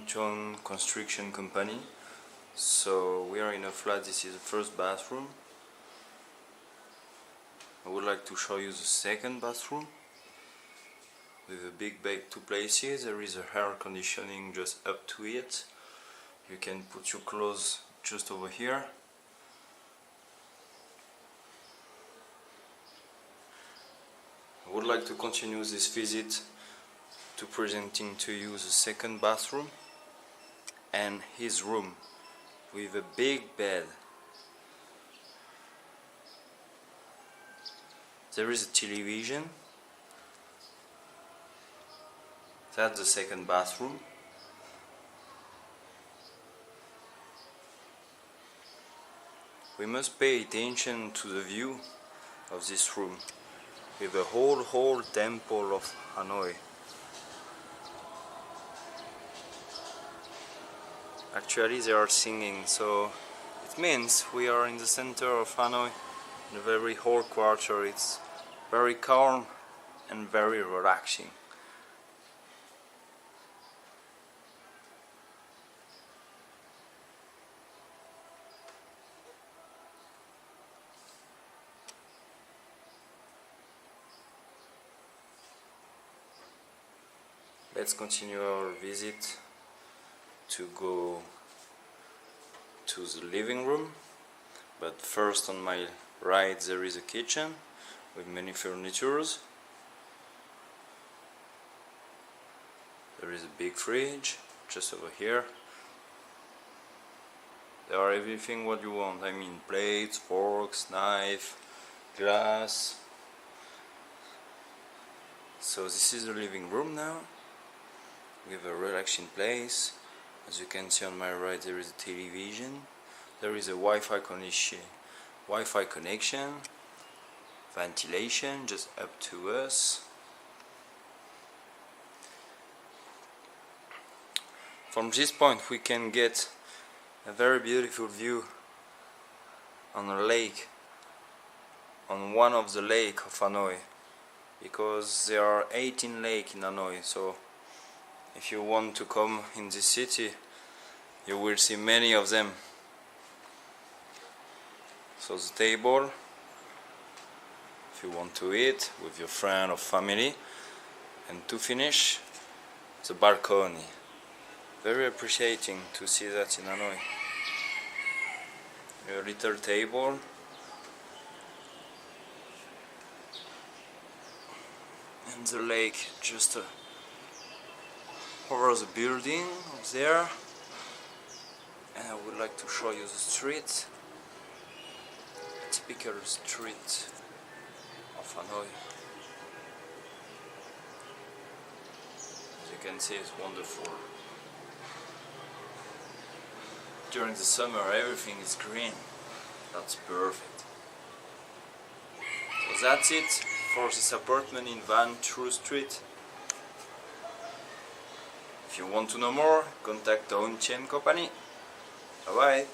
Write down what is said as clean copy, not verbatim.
joint construction company. So we are in a flat. This is the first bathroom. I would like to show you the second bathroom with a big bed, two places. There is a air conditioning just up to it. You can put your clothes just over here. I would like to continue this visit to presenting to you the second bathroom and his room with a big bed. There is a television. That's the second bathroom. We must pay attention to the view of this room with the whole temple of Hanoi. Actually they are singing, so it means we are in the center of Hanoi, in a very whole quarter. It's very calm and very relaxing. Let's continue our visit to go to the living room, but first on my right there is a kitchen with many furnitures. There is a big fridge just over here. There are everything what you want, I mean plates, forks, knife, glass. So this is the living room now, with a relaxing place. As you can see on my right there is a television. There is a Wi-Fi connection, ventilation just up to us. From this point we can get a very beautiful view on a lake, on one of the lakes of Hanoi, because there are 18 lakes in Hanoi. So if you want to come in this city, you will see many of them. So the table, if you want to eat with your friend or family, and to finish, the balcony. Very appreciating to see that in Hanoi. A little table. And the lake just over the building up there. And I would like to show you the street, a typical street of Hanoi. As you can see, it's wonderful. During the summer everything is green. That's perfect. So that's it for this apartment in Van True Street. If you want to know more, contact the Company. Bye bye.